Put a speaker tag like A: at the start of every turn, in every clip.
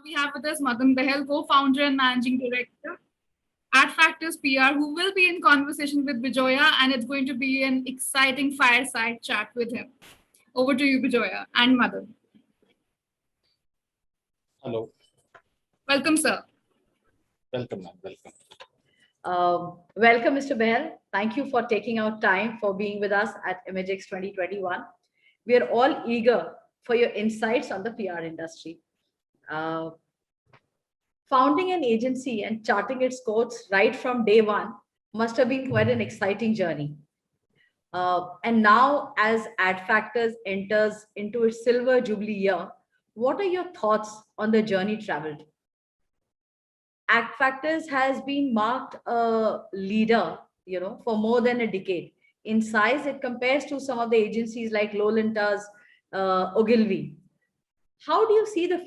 A: we have with us Madan Bahal, co-founder and managing director, Adfactors PR, who will be in conversation with Bijoya, and it's going to be an exciting fireside chat with him. Over to you, Bijoya and Madan.
B: Hello.
A: Welcome, sir.
B: Welcome, ma'am. Welcome.
C: Welcome, Mr. Bahal. Thank you for taking out time for being with us at IMAGEXX 2021. We are all eager for your insights on the PR industry. Founding an agency and charting its course right from day one must have been quite an exciting journey. And now, as Adfactors enters into its silver jubilee year, what are your thoughts on the journey traveled? Adfactors has been marked a leader, for more than a decade. In size, it compares to some of the agencies like Lowlintas, Ogilvy. How do you see the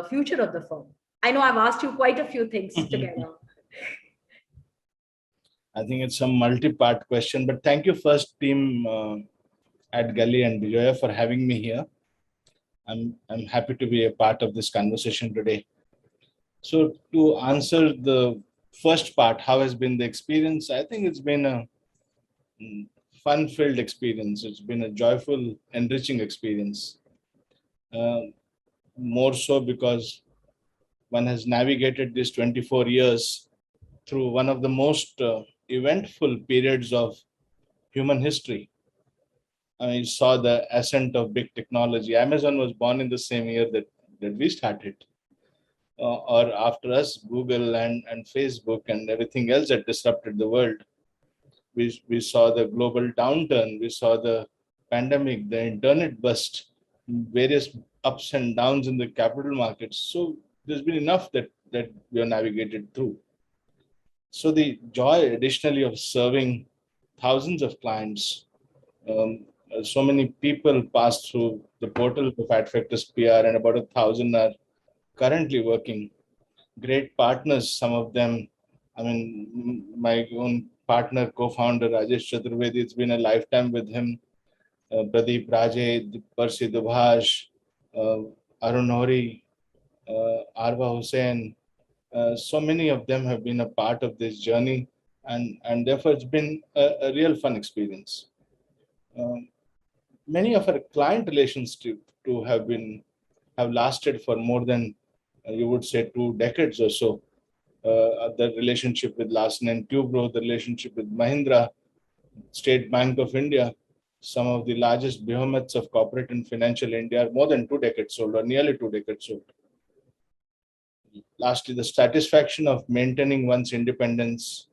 C: future of the firm? I know I've asked you quite a few things together.
B: I think it's a multi-part question, but thank you first, team Adgully and Bijoya, for having me here. I'm happy to be a part of this conversation today. So to answer the first part, how has been the experience? I think it's been a fun-filled experience. It's been a joyful, enriching experience. More so because one has navigated these 24 years through one of the most eventful periods of human history. I saw the ascent of big technology. Amazon was born in the same year that we started. Or after us, Google and Facebook and everything else that disrupted the world. We saw the global downturn. We saw the pandemic, the internet bust, various ups and downs in the capital markets. So there's been enough that we have navigated through. So the joy additionally of serving thousands of clients, so many people pass through the portal of Adfactors PR, and about 1,000 are currently working. Great partners, some of them. I mean, my own partner, co-founder Rajesh Chaturvedi, it's been a lifetime with him. Pradeep Raje, Percy Dubhash, Arun Hori, Arva Hussain. So many of them have been a part of this journey, and therefore it's been a real fun experience. Many of our client relations to have lasted for more than, you would say, 2 decades or so. The relationship with Larsen & Toubro, the relationship with Mahindra, State Bank of India, some of the largest behemoths of corporate and financial India are more than 2 decades old or nearly 2 decades old. Lastly, the satisfaction of maintaining one's independence,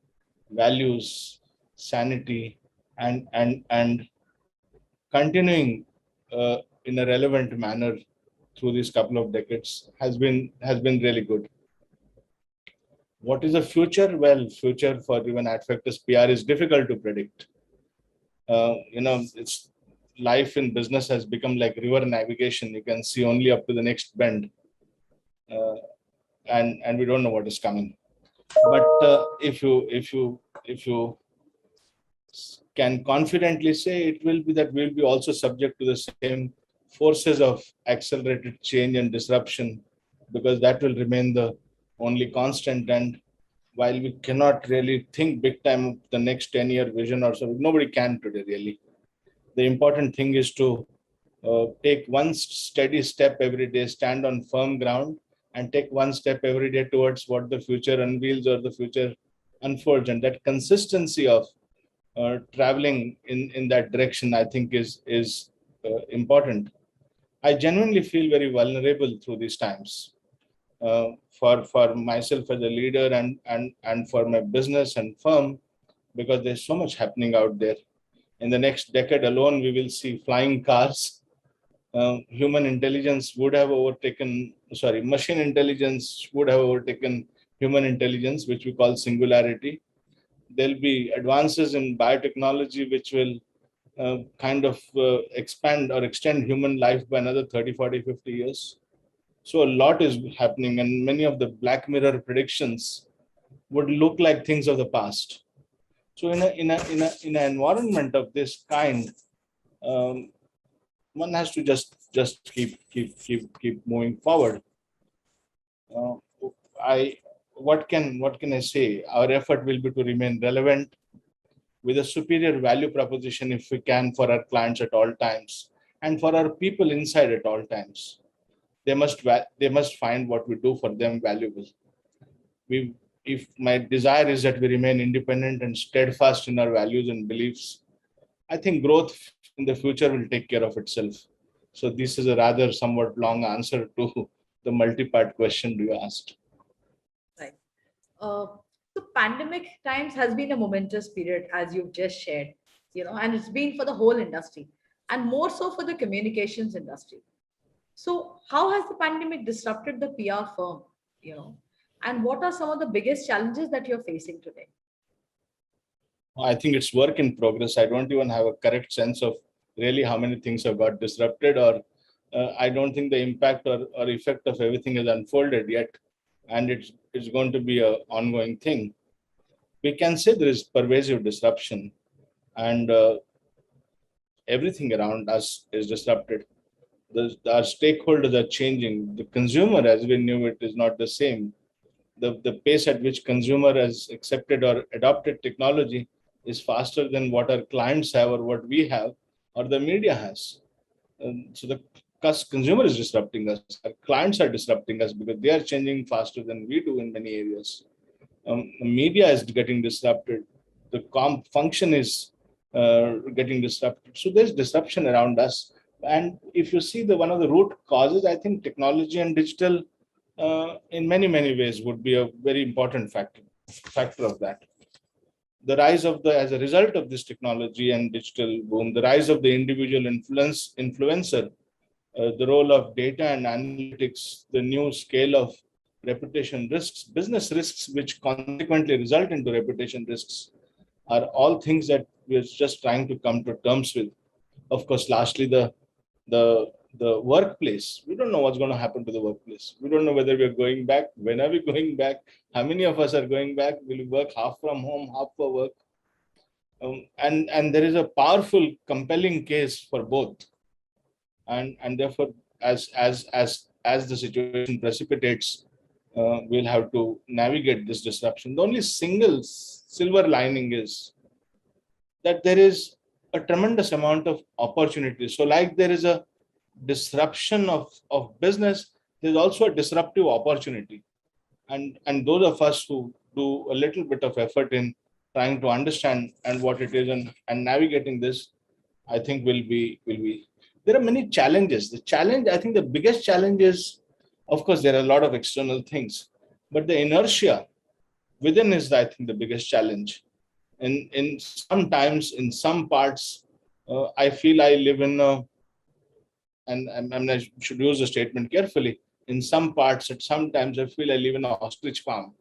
B: values, sanity, and continuing in a relevant manner through these couple of decades has been really good. What is the future? Well, future for even Adfactors PR is difficult to predict. It's life in business has become like river navigation. You can see only up to the next bend, and we don't know what is coming. But if you can confidently say, it will be that we'll be also subject to the same forces of accelerated change and disruption, because that will remain the only constant. And while we cannot really think big time of the next 10-year vision or so, nobody can today really. The important thing is to take one steady step every day, stand on firm ground, and take one step every day towards what the future unveils or the future unfolds. And that consistency of traveling in that direction, I think, is important. I genuinely feel very vulnerable through these times. For myself as a leader and for my business and firm, because there's so much happening out there. In the next decade alone, we will see flying cars. Machine intelligence would have overtaken human intelligence, which we call singularity. There'll be advances in biotechnology, which will expand or extend human life by another 30, 40, 50 years. So a lot is happening, and many of the Black Mirror predictions would look like things of the past. So in an environment of this kind, one has to just keep moving forward. Uh, I what can I say? Our effort will be to remain relevant with a superior value proposition if we can for our clients at all times and for our people inside at all times. They must find what we do for them valuable. We If my desire is that we remain independent and steadfast in our values and beliefs, I think growth in the future will take care of itself. So this is a rather somewhat long answer to the multi-part question you asked.
C: Right. Uh, so pandemic times has been a momentous period, as you've just shared, and it's been for the whole industry, and more so for the communications industry. So, how has the pandemic disrupted the PR firm? And what are some of the biggest challenges that you're facing today?
B: I think it's work in progress. I don't even have a correct sense of really how many things have got disrupted, or I don't think the impact or effect of everything is unfolded yet, and it's going to be a ongoing thing. We can say there is pervasive disruption, and everything around us is disrupted. Our stakeholders are changing. The consumer, as we knew it, is not the same. The pace at which consumer has accepted or adopted technology is faster than what our clients have or what we have or the media has. So the consumer is disrupting us. Our clients are disrupting us because they are changing faster than we do in many areas. The media is getting disrupted. The function is getting disrupted. So there's disruption around us. And if you see the one of the root causes, I think technology and digital, in many ways, would be a very important factor of that. The rise of as a result of this technology and digital boom, the rise of the individual influencer, the role of data and analytics, the new scale of reputation risks, business risks, which consequently result into reputation risks, are all things that we're just trying to come to terms with. Of course, lastly, the workplace. We don't know what's going to happen to the workplace. We don't know whether we're going back. When are we going back? How many of us are going back? Will we work half from home, half for work? And there is a powerful, compelling case for both. And therefore, as the situation precipitates, we'll have to navigate this disruption. The only single silver lining is that there is a tremendous amount of opportunity. So like there is a disruption of business, there's also a disruptive opportunity. And those of us who do a little bit of effort in trying to understand and what it is and navigating this, I think will be. There are many challenges. The challenge, I think the biggest challenge is, of course, there are a lot of external things, but the inertia within is, I think, the biggest challenge. In sometimes in some parts, I feel I live in and I should use the statement carefully. In some parts, at some times, I feel I live in a ostrich farm,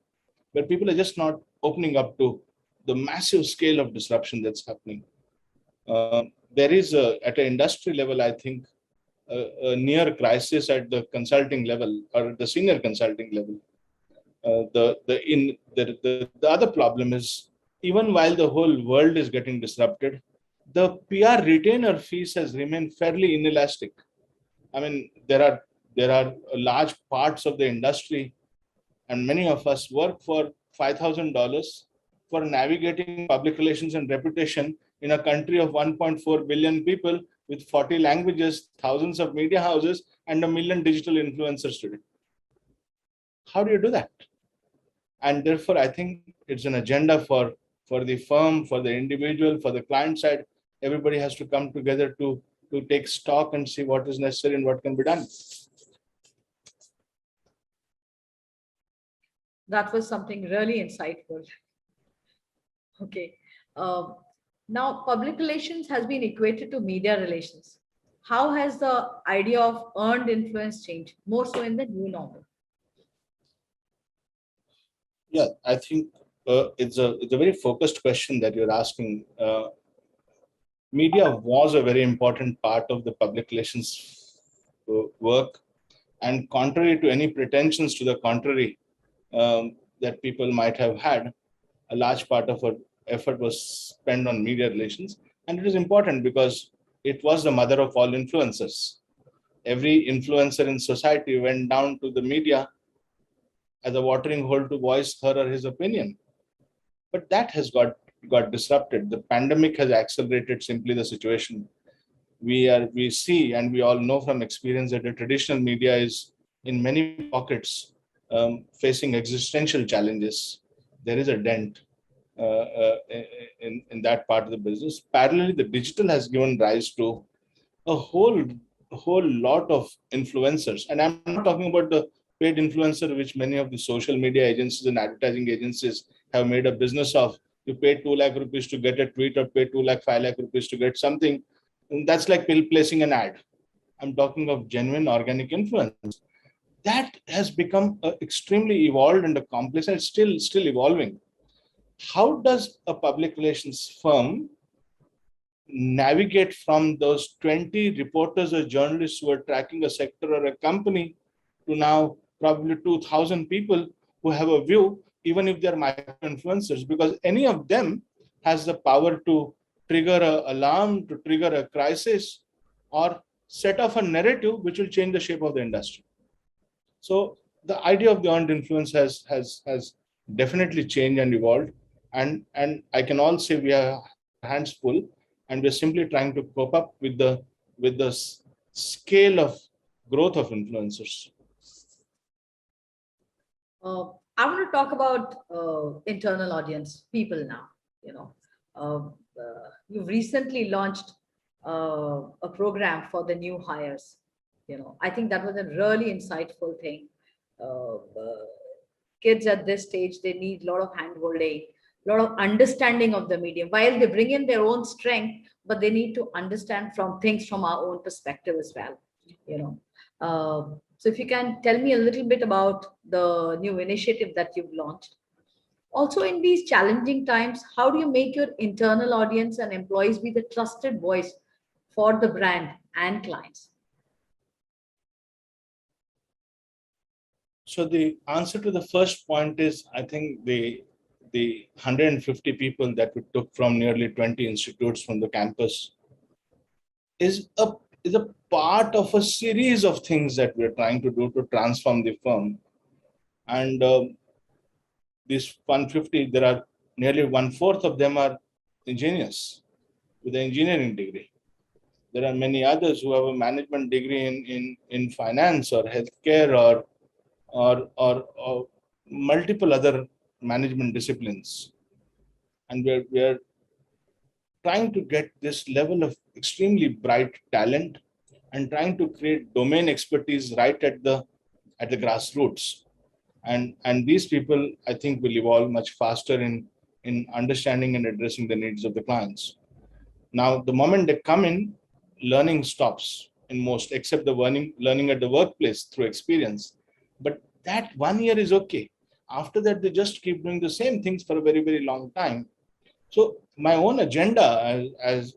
B: where people are just not opening up to the massive scale of disruption that's happening. There is at an industry level, I think, a near crisis at the consulting level or the senior consulting level. The other problem is, even while the whole world is getting disrupted, the PR retainer fees has remained fairly inelastic. I mean, there are large parts of the industry, and many of us work for $5,000 for navigating public relations and reputation in a country of 1.4 billion people with 40 languages, thousands of media houses, and 1 million digital influencers today. How do you do that? And therefore, I think it's an agenda for the firm, for the individual, for the client side. Everybody has to come together to take stock and see what is necessary and what can be done.
C: That was something really insightful. Okay. Now, public relations has been equated to media relations. How has the idea of earned influence changed, more so in the new normal?
B: Yeah, I think it's a very focused question that you're asking. Media was a very important part of the public relations work, and contrary to any pretensions to the contrary that people might have had, a large part of our effort was spent on media relations, and it is important because it was the mother of all influencers. Every influencer in society went down to the media as a watering hole to voice her or his opinion. But that has got disrupted. The pandemic has accelerated simply the situation. We see and we all know from experience that the traditional media is in many pockets facing existential challenges. There is a dent in that part of the business. Parallelly, the digital has given rise to a whole lot of influencers, and I'm not talking about the paid influencer, which many of the social media agencies and advertising agencies have made a business of. You pay 2 lakh rupees to get a tweet, or pay 2 lakh, 5 lakh rupees to get something. And that's like placing an ad. I'm talking of genuine organic influence. That has become extremely evolved and a complex, and it's still evolving. How does a public relations firm navigate from those 20 reporters or journalists who are tracking a sector or a company to now probably 2,000 people who have a view, even if they're micro influencers, because any of them has the power to trigger an alarm, to trigger a crisis, or set off a narrative which will change the shape of the industry. So the idea of the earned influence has definitely changed and evolved, and I can all say we have hands full, and we're simply trying to cope up with the scale of growth of influencers.
C: I want to talk about internal audience people now. You've recently launched a program for the new hires. I think that was a really insightful thing. Kids at this stage, they need a lot of hand-holding, a lot of understanding of the medium, while they bring in their own strength, but they need to understand from things from our own perspective as well. So if you can tell me a little bit about the new initiative that you've launched. Also, in these challenging times, how do you make your internal audience and employees be the trusted voice for the brand and clients?
B: So the answer to the first point is, I think the 150 people that we took from nearly 20 institutes from the campus is a part of a series of things that we're trying to do to transform the firm. And these 150, there are nearly 1/4 of them are engineers with an engineering degree. There are many others who have a management degree in finance or healthcare or multiple other management disciplines. And we're trying to get this level of extremely bright talent and trying to create domain expertise right at the grassroots. And these people, I think, will evolve much faster in understanding and addressing the needs of the clients. Now, the moment they come in, learning stops in most, except the learning at the workplace through experience. But that 1 year is okay. After that, they just keep doing the same things for a very, very long time. So my own agenda as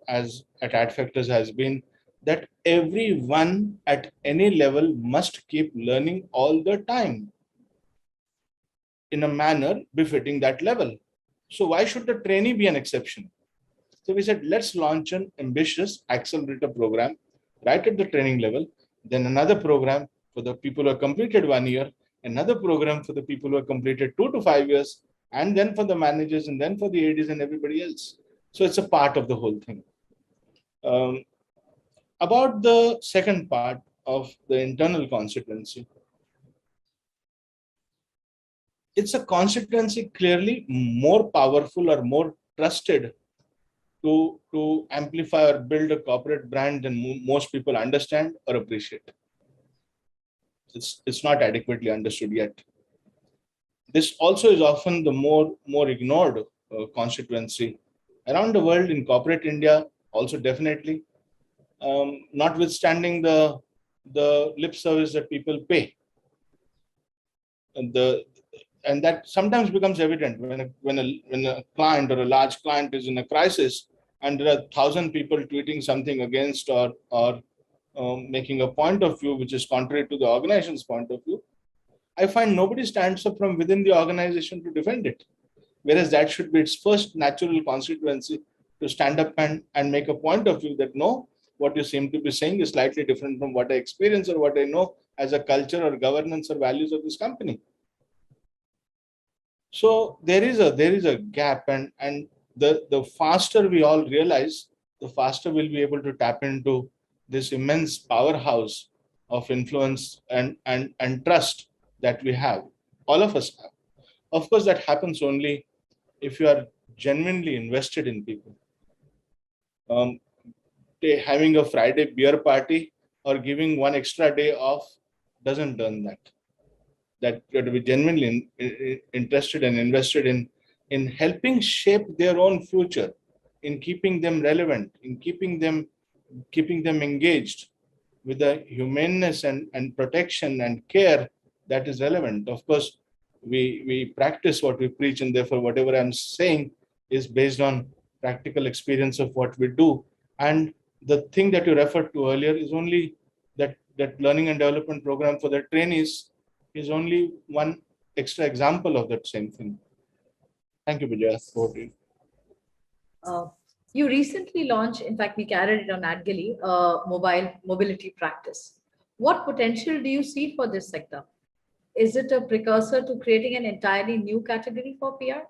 B: at Adfactors has been that everyone at any level must keep learning all the time in a manner befitting that level. So why should the trainee be an exception? So we said, let's launch an ambitious accelerator program right at the training level, then another program for the people who have completed 1 year, another program for the people who have completed 2 to 5 years, and then for the managers, and then for the ADs and everybody else. So it's a part of the whole thing. About the second part of the internal constituency, it's a constituency clearly more powerful or more trusted to amplify or build a corporate brand than most people understand or appreciate. It's not adequately understood yet. This also is often the more ignored constituency around the world. In corporate India, also definitely, notwithstanding the lip service that people pay, and that sometimes becomes evident when a client or a large client is in a crisis, and there are 1,000 people tweeting something against or making a point of view which is contrary to the organization's point of view. I find nobody stands up from within the organization to defend it, whereas that should be its first natural constituency, to stand up and make a point of view that no, what you seem to be saying is slightly different from what I experience or what I know as a culture or governance or values of this company. So there is a gap, and the faster we all realize, the faster we'll be able to tap into this immense powerhouse of influence and trust that we have, all of us have. Of course, that happens only if you are genuinely invested in people. Um, Having a Friday beer party or giving one extra day off doesn't done that. That you have to be genuinely interested and invested in helping shape their own future, in keeping them relevant, in keeping them engaged with the humaneness and protection and care that is relevant. Of course, we practice what we preach, and therefore whatever I'm saying is based on practical experience of what we do. And the thing that you referred to earlier is only that learning and development program for the trainees is only one extra example of that same thing. Thank you, Vijay. Over to you.
C: You recently launched, in fact, we carried it on Adgully, mobile mobility practice. What potential do you see for this sector? Is it a precursor to creating an entirely new category for PR?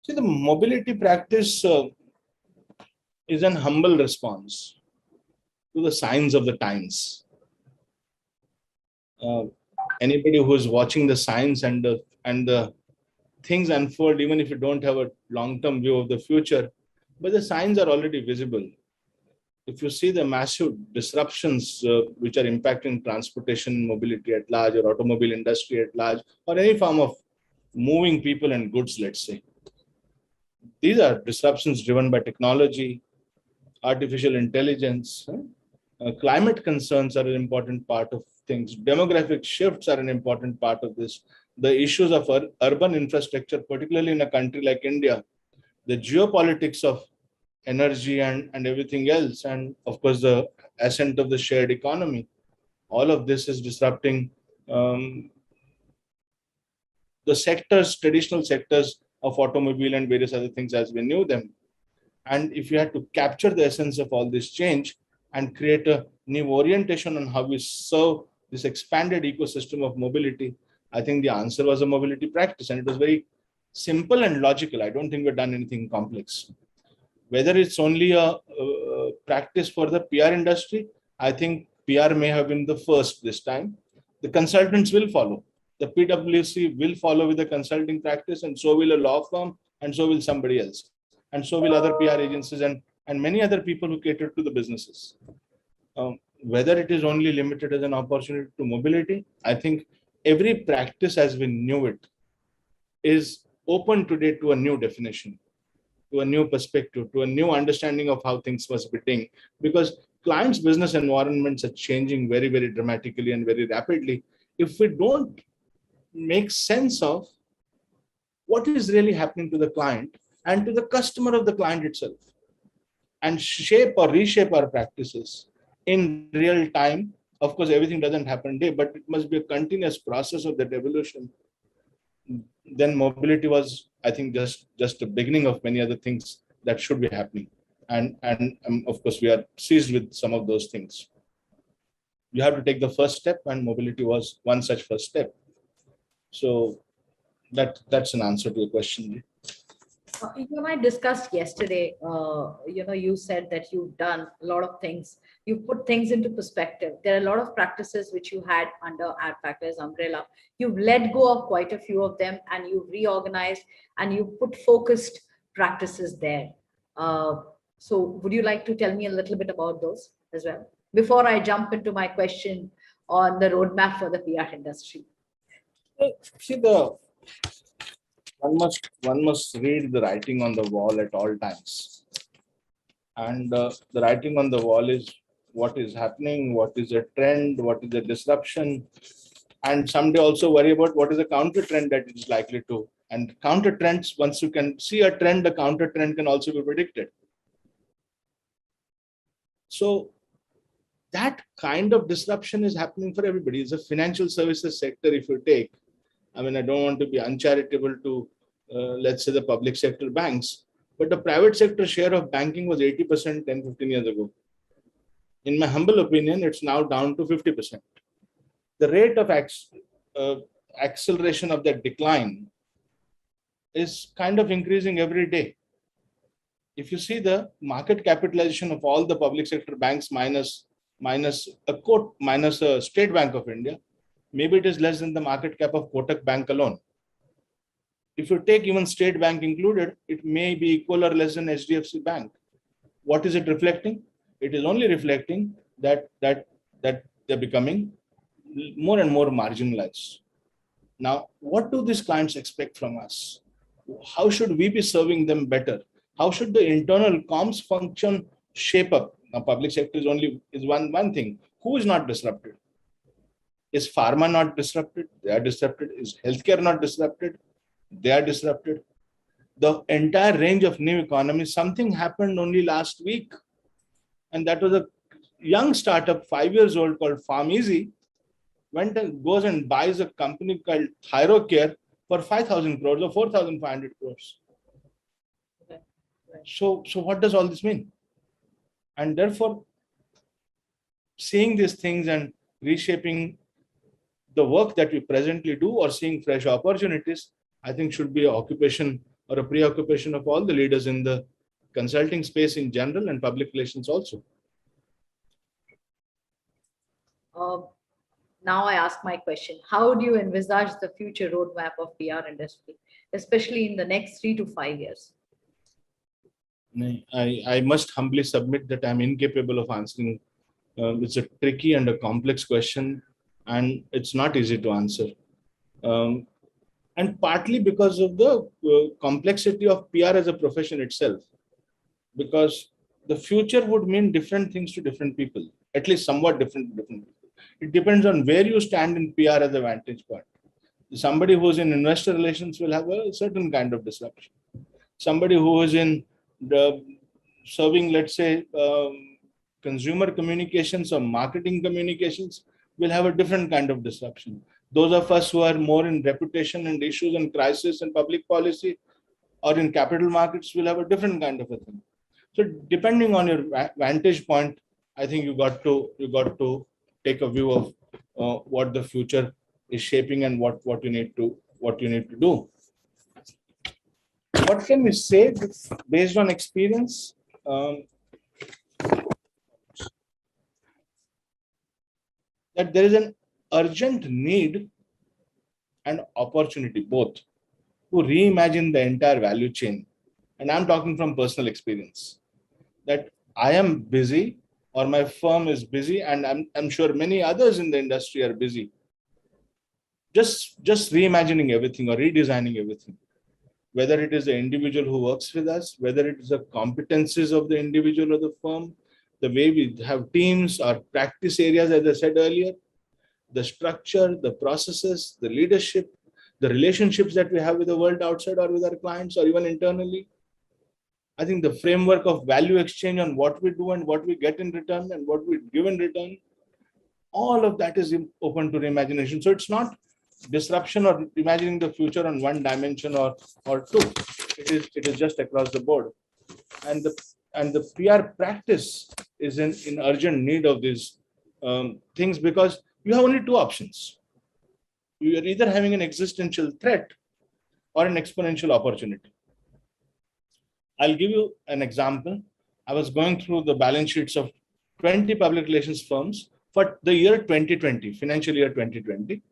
B: See, the mobility practice is an humble response to the signs of the times. Uh, Anybody who is watching the signs and the things unfold, even if you don't have a long-term view of the future, but the signs are already visible. If you see the massive disruptions which are impacting transportation mobility at large, or automobile industry at large, or any form of moving people and goods, let's say, these are disruptions driven by technology, artificial intelligence. Climate concerns are an important part of things. Demographic shifts are an important part of this. The issues of urban infrastructure, particularly in a country like India, the geopolitics of energy and everything else, and of course the ascent of the shared economy. All of this is disrupting the sectors, traditional sectors of automobile and various other things as we knew them. And if you had to capture the essence of all this change and create a new orientation on how we serve this expanded ecosystem of mobility, I think the answer was a mobility practice. And it was very simple and logical. I don't think we've done anything complex. Whether it's only a practice for the PR industry, I think PR may have been the first this time. The consultants will follow. The PwC will follow with the consulting practice, and so will a law firm, and so will somebody else. And so will other PR agencies and many other people who cater to the businesses. Whether it is only limited as an opportunity to mobility, I think every practice as we knew it is open today to a new definition, to a new perspective, to a new understanding of how things must be done. Because clients' business environments are changing very, very dramatically and very rapidly. If we don't make sense of what is really happening to the client and to the customer of the client itself, and shape or reshape our practices in real time. Of course, everything doesn't happen day, but it must be a continuous process of that evolution. Then mobility was, I think, just the beginning of many other things that should be happening. And of course, we are seized with some of those things. You have to take the first step, and mobility was one such first step. So that's an answer to your question.
C: You and I discussed yesterday, you said that you've done a lot of things. You put things into perspective. There are a lot of practices which you had under Adfactors umbrella. You've let go of quite a few of them, and you've reorganized and you put focused practices there. So would you like to tell me a little bit about those as well, before I jump into my question on the roadmap for the PR industry?
B: See, one must read the writing on the wall at all times. And the writing on the wall is what is happening, what is a trend, what is a disruption, and someday also worry about what is a counter trend that is likely to. And counter trends, once you can see a trend, the counter trend can also be predicted. So that kind of disruption is happening for everybody. It's a financial services sector. If you take, I mean, I don't want to be uncharitable to, let's say, the public sector banks, but the private sector share of banking was 80% 10, 15 years ago. In my humble opinion, it's now down to 50%. The rate of acceleration of that decline is kind of increasing every day. If you see the market capitalization of all the public sector banks minus a State Bank of India, maybe it is less than the market cap of Kotak Bank alone. If you take even State Bank included, it may be equal or less than HDFC Bank. What is it reflecting? It is only reflecting that they're becoming more and more marginalized. Now, what do these clients expect from us? How should we be serving them better? How should the internal comms function shape up? Now, public sector is one thing. Who is not disrupted? Is pharma not disrupted? They are disrupted. Is healthcare not disrupted? They are disrupted. The entire range of new economies, something happened only last week. And that was a young startup, 5 years old, called FarmEasy, goes and buys a company called ThyroCare for 5,000 crores or 4,500 crores. So what does all this mean? And therefore, seeing these things and reshaping the work that we presently do or seeing fresh opportunities, I think should be an occupation or a preoccupation of all the leaders in the consulting space in general and public relations also.
C: Now I ask my question. How do you envisage the future roadmap of PR industry, especially in the next 3 to 5 years?
B: I must humbly submit that I'm incapable of answering. It's a tricky and a complex question, and it's not easy to answer. And partly because of the complexity of PR as a profession itself, because the future would mean different things to different people, at least somewhat different to different people. It depends on where you stand in PR as a vantage point. Somebody who's in investor relations will have a certain kind of disruption. Somebody who is in the serving, let's say, consumer communications or marketing communications will have a different kind of disruption. Those of us who are more in reputation and issues and crisis and public policy or in capital markets will have a different kind of a thing. So depending on your vantage point, I think you got to take a view of what the future is shaping and what you need to do. What can we say based on experience? That there is an urgent need and opportunity both to reimagine the entire value chain. And I'm talking from personal experience that I am busy or my firm is busy, and I'm sure many others in the industry are busy. Just reimagining everything or redesigning everything. Whether it is the individual who works with us, whether it is the competencies of the individual or the firm, the way we have teams or practice areas, as I said earlier, the structure, the processes, the leadership, the relationships that we have with the world outside or with our clients or even internally. I think the framework of value exchange on what we do and what we get in return and what we give in return, all of that is open to reimagination. So it's not disruption or imagining the future on one dimension or two. It is just across the board. And the PR practice is in urgent need of these things because you have only two options. You are either having an existential threat or an exponential opportunity. I'll give you an example. I was going through the balance sheets of 20 public relations firms for the year 2020, financial year 2020.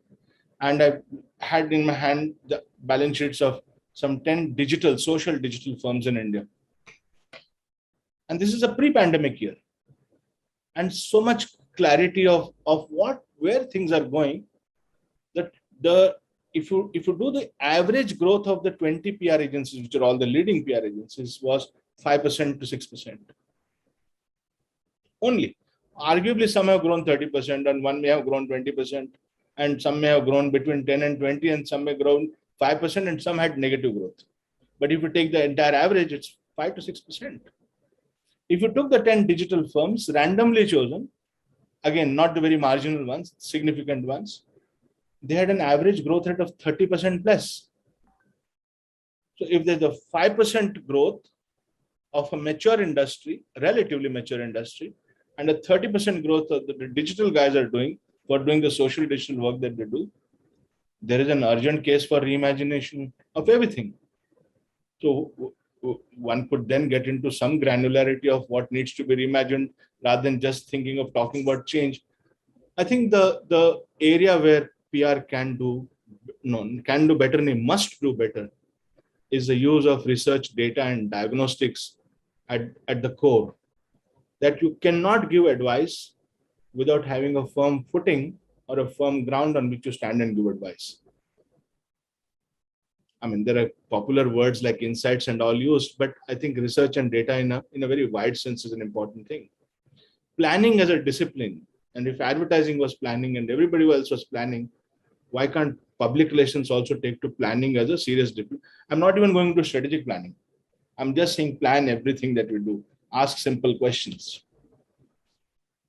B: And I had in my hand the balance sheets of some 10 social digital firms in India. And this is a pre-pandemic year. And so much clarity of where things are going, that if you do the average growth of the 20 PR agencies, which are all the leading PR agencies, was 5% to 6%. Only. Arguably, some have grown 30%, and one may have grown 20%, and some may have grown between 10 and 20, and some may have grown 5%, and some had negative growth. But if you take the entire average, it's 5 to 6%. If you took the 10 digital firms randomly chosen, again, not the very marginal ones, significant ones, they had an average growth rate of 30% plus. So if there's a 5% growth of a mature industry, relatively mature industry, and a 30% growth of the digital guys are doing for doing the social digital work that they do, there is an urgent case for reimagination of everything. So one could then get into some granularity of what needs to be reimagined rather than just thinking of talking about change. I think the area where PR can do better and must do better is the use of research, data, and diagnostics at the core. That you cannot give advice without having a firm footing or a firm ground on which you stand and give advice. I mean, there are popular words like insights and all used, but I think research and data in a very wide sense is an important thing. Planning as a discipline, and if advertising was planning and everybody else was planning, why can't public relations also take to planning as a serious discipline? I'm not even going to strategic planning. I'm just saying plan everything that we do. Ask simple questions.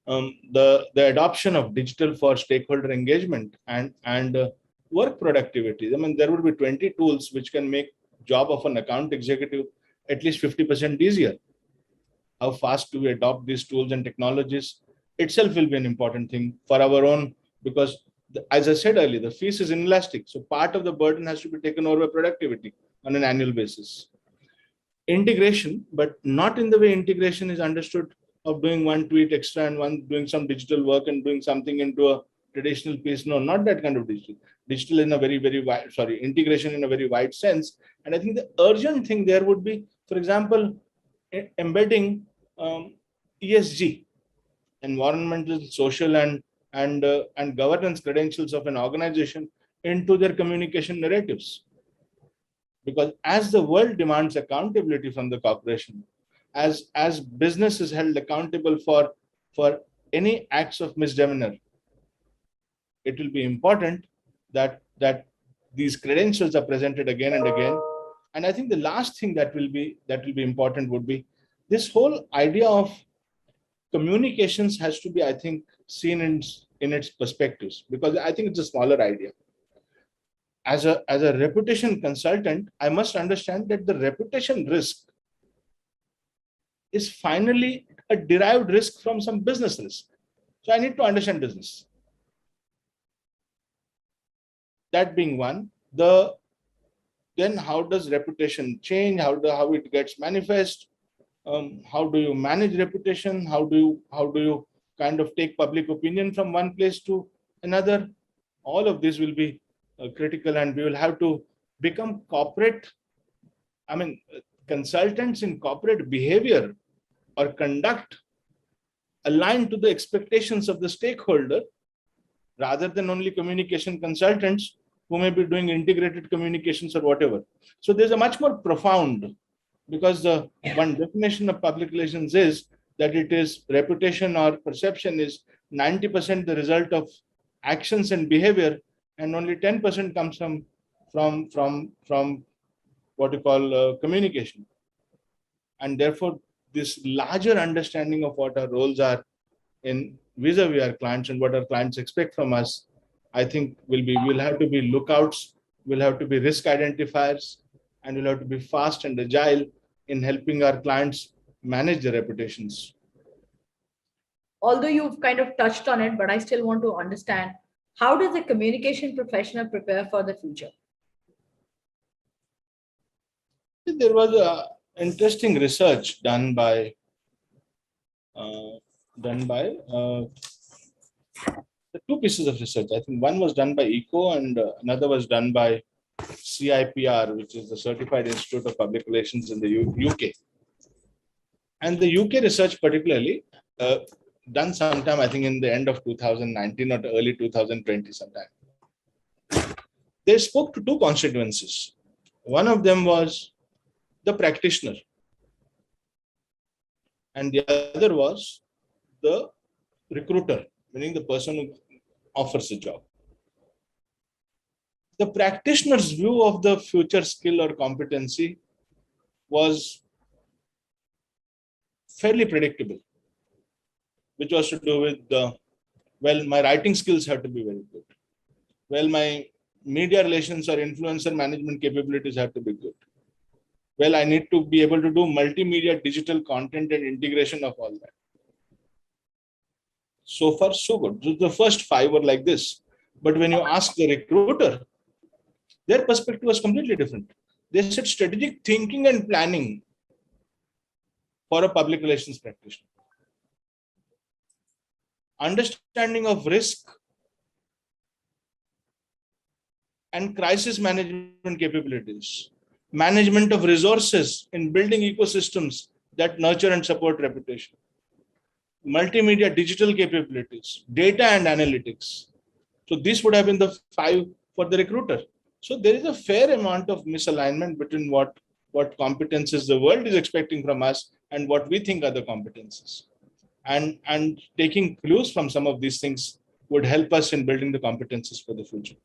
B: The adoption of digital for stakeholder engagement and work productivity. I mean, there would be 20 tools which can make job of an account executive at least 50% easier. How fast do we adopt these tools and technologies itself will be an important thing for our own, because as I said earlier, the fees is inelastic. So part of the burden has to be taken over by productivity on an annual basis. Integration, but not in the way integration is understood of doing one tweet extra and one doing some digital work and doing something into a traditional piece. No, not that kind of digital. Digital in a very, very wide, integration in a very wide sense. And I think the urgent thing there would be, for example, embedding ESG, environmental, social, and governance credentials of an organization into their communication narratives. Because as the world demands accountability from the corporation, as business is held accountable for any acts of misdemeanor, it will be important that these credentials are presented again and again. And I think the last thing that will be important would be this whole idea of communications has to be, I think, seen in its perspectives, because I think it's a smaller idea. As a reputation consultant, I must understand that the reputation risk is finally a derived risk from some business risk. So I need to understand business. That being one, then how does reputation change? How it gets manifest? How do you manage reputation? How do you kind of take public opinion from one place to another? All of this will be critical, and we will have to become corporate. I mean, consultants in corporate behavior or conduct aligned to the expectations of the stakeholder, rather than only communication consultants who may be doing integrated communications or whatever. So there's a much more profound, because the one definition of public relations is that it is reputation or perception is 90% the result of actions and behavior, and only 10% comes from what you call communication. And therefore, this larger understanding of what our roles are in vis-a-vis our clients and what our clients expect from us, I think we'll have to be lookouts, we'll have to be risk identifiers, and we'll have to be fast and agile in helping our clients manage their reputations.
C: Although you've kind of touched on it, but I still want to understand, how does a communication professional prepare for the future?
B: There was interesting research done by the two pieces of research. I think one was done by ECO and another was done by CIPR, which is the Certified Institute of Public Relations in the UK. And the UK research particularly, done sometime, I think in the end of 2019 or early 2020 sometime. They spoke to two constituencies. One of them was the practitioner, and the other was the recruiter, meaning the person who offers a job. The practitioner's view of the future skill or competency was fairly predictable, which was to do with well, my writing skills have to be very good. Well, my media relations or influencer management capabilities have to be good. Well, I need to be able to do multimedia digital content and integration of all that. So far, so good. The first five were like this. But when you ask the recruiter, Their perspective was completely different. They said strategic thinking and planning for a public relations practitioner. Understanding of risk and crisis management capabilities. Management of resources in building ecosystems that nurture and support reputation. Multimedia digital capabilities, data and analytics. So this would have been the 5 for the recruiter. So there is a fair amount of misalignment between what competences the world is expecting from us and what we think are the competences. And taking clues from some of these things would help us in building the competences for the future.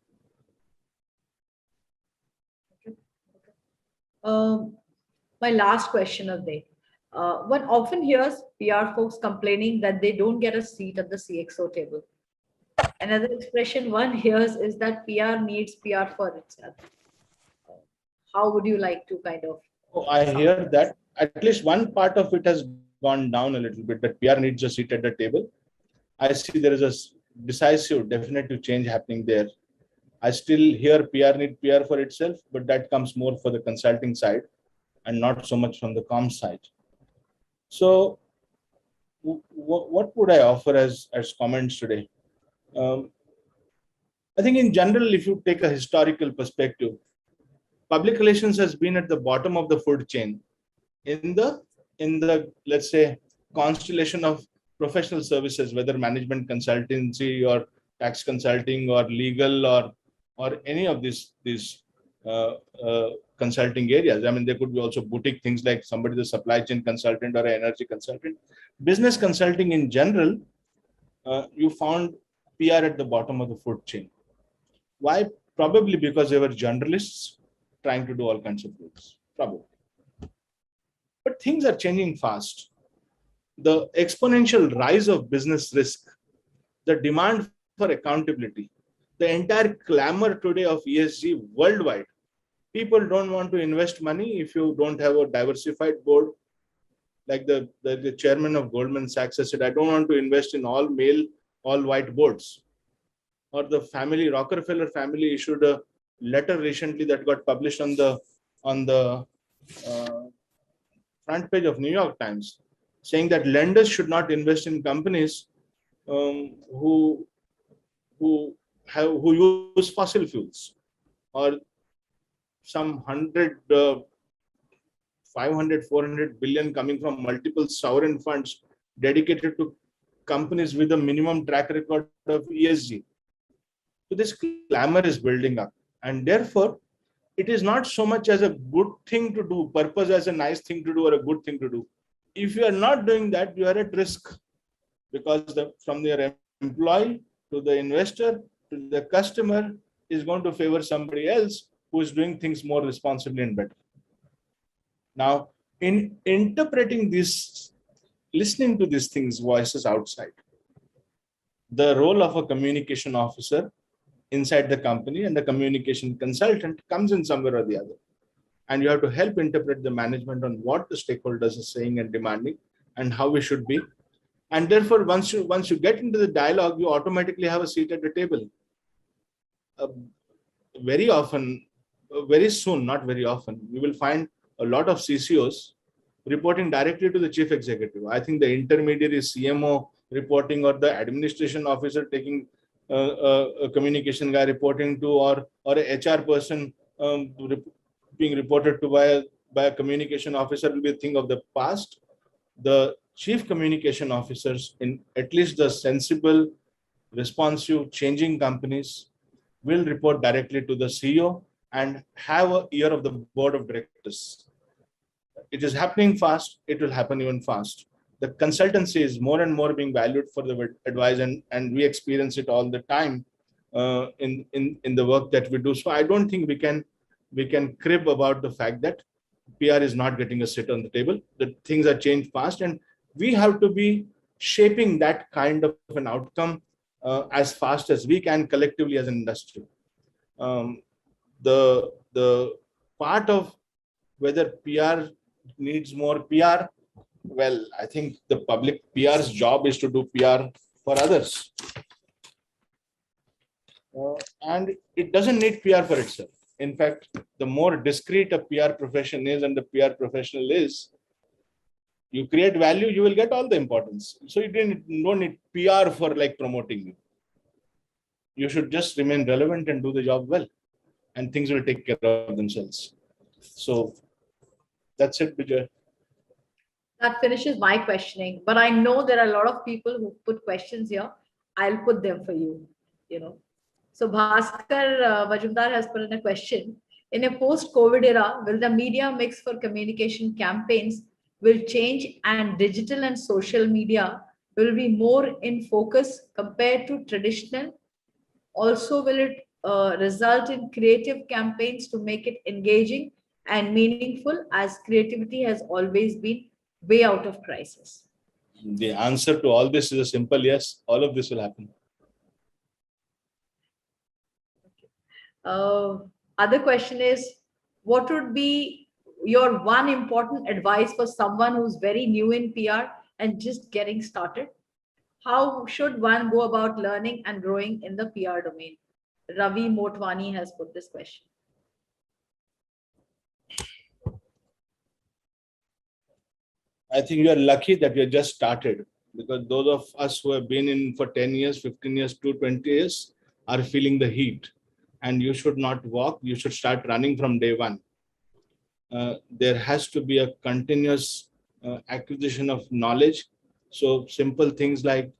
C: My last question of the day. One often hears PR folks complaining that they don't get a seat at the CXO table. Another expression one hears is that PR needs PR for itself. How would you like to kind of?
B: Oh, I hear that at least one part of it has gone down a little bit, that PR needs a seat at the table. I see there is a decisive, definitive change happening there. I still hear PR need PR for itself, but that comes more for the consulting side and not so much from the comms side. So what would I offer as comments today? I think in general, if you take a historical perspective, public relations has been at the bottom of the food chain in the let's say constellation of professional services, whether management consultancy or tax consulting or legal or any of these consulting areas. I mean, there could be also boutique things like somebody, the supply chain consultant or an energy consultant. Business consulting in general, you found PR at the bottom of the food chain. Why? Probably because they were journalists trying to do all kinds of things, probably. But things are changing fast. The exponential rise of business risk, the demand for accountability, the entire clamor today of ESG worldwide. People don't want to invest money if you don't have a diversified board. Like the chairman of Goldman Sachs has said, I don't want to invest in all male, all white boards. Or the Rockefeller family issued a letter recently that got published on the front page of New York Times, saying that lenders should not invest in companies who use fossil fuels, or some 500, 400 billion coming from multiple sovereign funds dedicated to companies with a minimum track record of ESG. So this clamor is building up, and therefore it is not so much as a good thing to do, purpose as a nice thing to do or a good thing to do. If you are not doing that, you are at risk, because from your employee to the investor to the customer is going to favor somebody else who is doing things more responsibly and better. Now, in interpreting this, listening to these things, voices outside, the role of a communication officer inside the company and the communication consultant comes in somewhere or the other. And you have to help interpret the management on what the stakeholders are saying and demanding and how we should be. And therefore, once you get into the dialogue, you automatically have a seat at the table. Very often, very soon, not very often, you will find a lot of CCOs reporting directly to the chief executive. I think the intermediary CMO reporting, or the administration officer taking a communication guy reporting to, or a HR person being reported to by a communication officer will be a thing of the past. The chief communication officers in at least the sensible, responsive, changing companies will report directly to the CEO and have an ear of the board of directors. It is happening fast. It will happen even fast. The consultancy is more and more being valued for the advice, and we experience it all the time in the work that we do. So I don't think we can crib about the fact that PR is not getting a seat on the table. The things are changed fast, and we have to be shaping that kind of an outcome as fast as we can collectively as an industry. The part of whether PR needs more PR, well, I think the public PR's job is to do PR for others. And it doesn't need PR for itself. In fact, the more discreet a PR profession is and the PR professional is, you create value, you will get all the importance. So you don't need PR for like promoting you. You should just remain relevant and do the job well, and things will take care of themselves. So that's it, Vijay.
C: That finishes my questioning, but I know there are a lot of people who put questions here. I'll put them for you, you know. So Bhaskar Majumdar has put in a question. In a post-COVID era, will the media mix for communication campaigns will change and digital and social media will be more in focus compared to traditional? Also, will it result in creative campaigns to make it engaging and meaningful, as creativity has always been way out of crisis?
B: The answer to all this is a simple yes. All of this will happen.
C: Other question is, what would be your one important advice for someone who's very new in PR and just getting started? How should one go about learning and growing in the PR domain? Ravi Motwani has put this question.
B: I think you are lucky that you just started, because those of us who have been in for 10 years, 15 years, to 20 years are feeling the heat. And you should not walk, you should start running from day one. There has to be a continuous acquisition of knowledge. So simple things like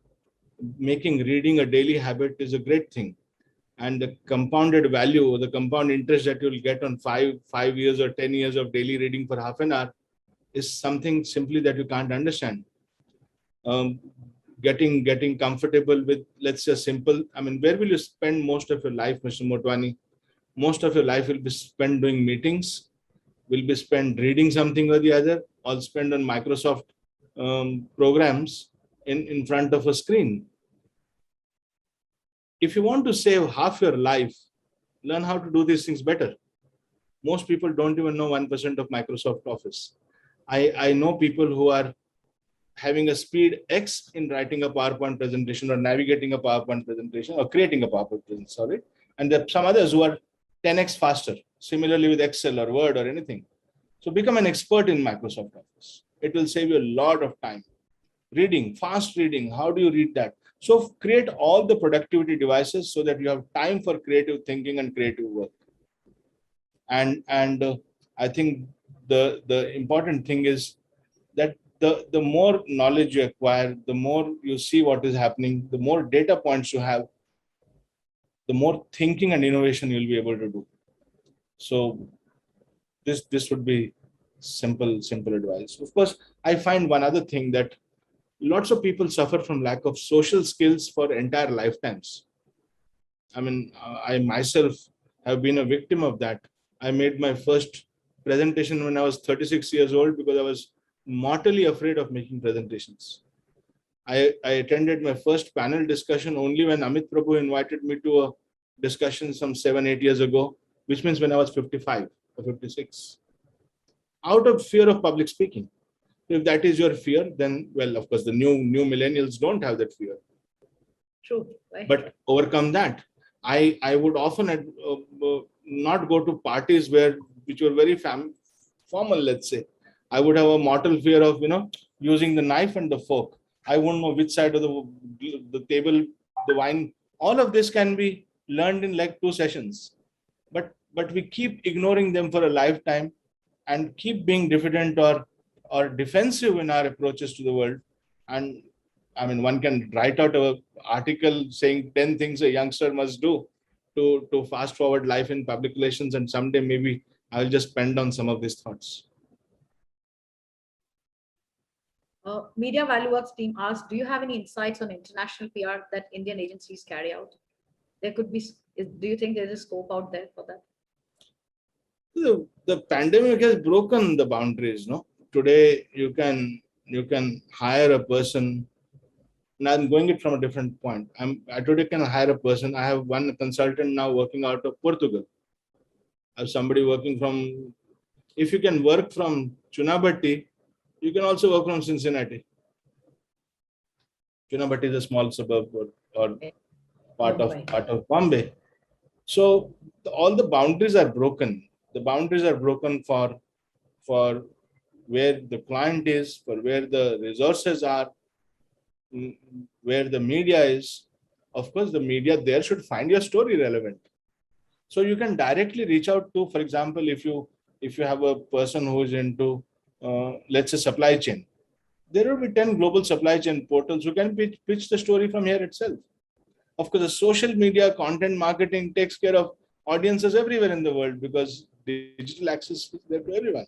B: making reading a daily habit is a great thing. And the compounded value, the compound interest that you'll get on 5 years or 10 years of daily reading for half an hour is something simply that you can't understand. Getting comfortable with, let's say, simple, I mean, where will you spend most of your life, Mr. Motwani? Most of your life will be spent doing meetings, will be spent reading something or the other, or spent on Microsoft programs in front of a screen. If you want to save half your life, learn how to do these things better. Most people don't even know 1% of Microsoft Office. I know people who are having a speed X in writing a PowerPoint presentation or navigating a PowerPoint presentation or creating a PowerPoint presentation, sorry. And there are some others who are 10X faster, similarly with Excel or Word or anything. So become an expert in Microsoft Office. It will save you a lot of time. Reading, fast reading, how do you read that? So create all the productivity devices so that you have time for creative thinking and creative work. And I think the important thing is that the more knowledge you acquire, the more you see what is happening, the more data points you have, the more thinking and innovation you'll be able to do. So this would be simple advice. Of course, I find one other thing, that lots of people suffer from lack of social skills for entire lifetimes. I mean, I myself have been a victim of that. I made my first presentation when I was 36 years old because I was mortally afraid of making presentations. I attended my first panel discussion only when Amit Prabhu invited me to a discussion some 7-8 years ago, which means when I was 55 or 56, out of fear of public speaking. If that is your fear, then, well, of course, the new millennials don't have that fear.
C: True. Right.
B: But overcome that. I would often not go to parties which were very formal, let's say. I would have a mortal fear of, using the knife and the fork. I wouldn't know which side of the table, the wine. All of this can be learned in like 2 sessions. But we keep ignoring them for a lifetime and keep being diffident or defensive in our approaches to the world. And I mean, one can write out an article saying 10 things a youngster must do to fast forward life in public relations. And someday maybe I'll just pen down some of these thoughts.
C: Media Value Works team asks, do you have any insights on international PR that Indian agencies carry out? There could be, do you think there's a scope out there for that?
B: The pandemic has broken the boundaries, no? Today, you can hire a person. Now I'm going it from a different point. I today can hire a person. I have one consultant now working out of Portugal. I have somebody working from, if you can work from Chunabatti, you can also work from Cincinnati. Chunabatti is a small suburb or part of Bombay. So all the boundaries are broken. The boundaries are broken for where the client is, for where the resources are, where the media is. Of course, the media there should find your story relevant. So you can directly reach out to, for example, if you have a person who is into, let's say, supply chain, there will be 10 global supply chain portals who can pitch the story from here itself. Of course, the social media content marketing takes care of audiences everywhere in the world because digital access is there to everyone.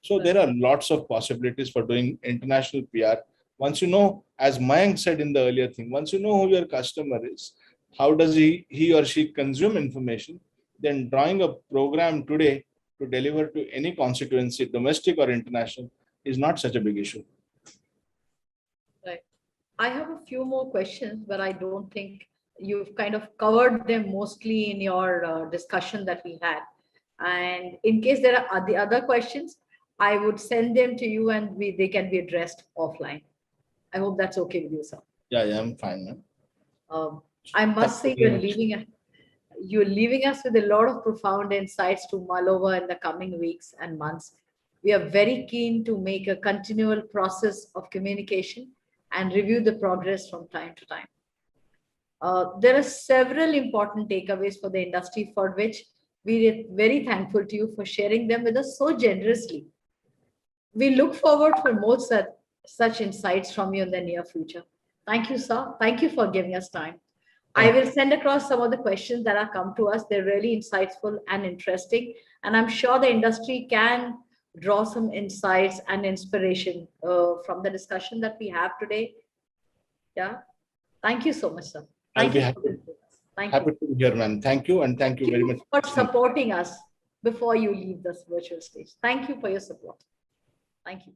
B: So there are lots of possibilities for doing international PR. Once you know, as Mayank said in the earlier thing, once you know who your customer is, how does he or she consume information, then drawing a program today to deliver to any constituency, domestic or international, is not such a big issue.
C: Right. I have a few more questions, but I don't think you've kind of covered them mostly in your discussion that we had. And in case there are the other questions, I would send them to you and they can be addressed offline. I hope that's okay with you, sir.
B: Yeah, I'm fine, man.
C: Um, I
B: Thank
C: must
B: you
C: say
B: very much.
C: you're leaving us with a lot of profound insights to mull over in the coming weeks and months. We are very keen to make a continual process of communication and review the progress from time to time. There are several important takeaways for the industry for which we are very thankful to you for sharing them with us so generously. We look forward for more such insights from you in the near future. Thank you, sir. Thank you for giving us time. I
B: Thank
C: will send across some of the questions that have come to us. They're really insightful and interesting. And I'm sure the industry can draw some insights and inspiration from the discussion that we have today. Yeah. Thank you so much, sir.
B: I'll
C: Thank
B: be
C: you
B: happy,
C: for being with us. Thank
B: happy
C: you.
B: to be here, man. Thank you, and thank you
C: Thank
B: very
C: you
B: much.
C: for supporting us before you leave this virtual stage. Thank you for your support. Thank you.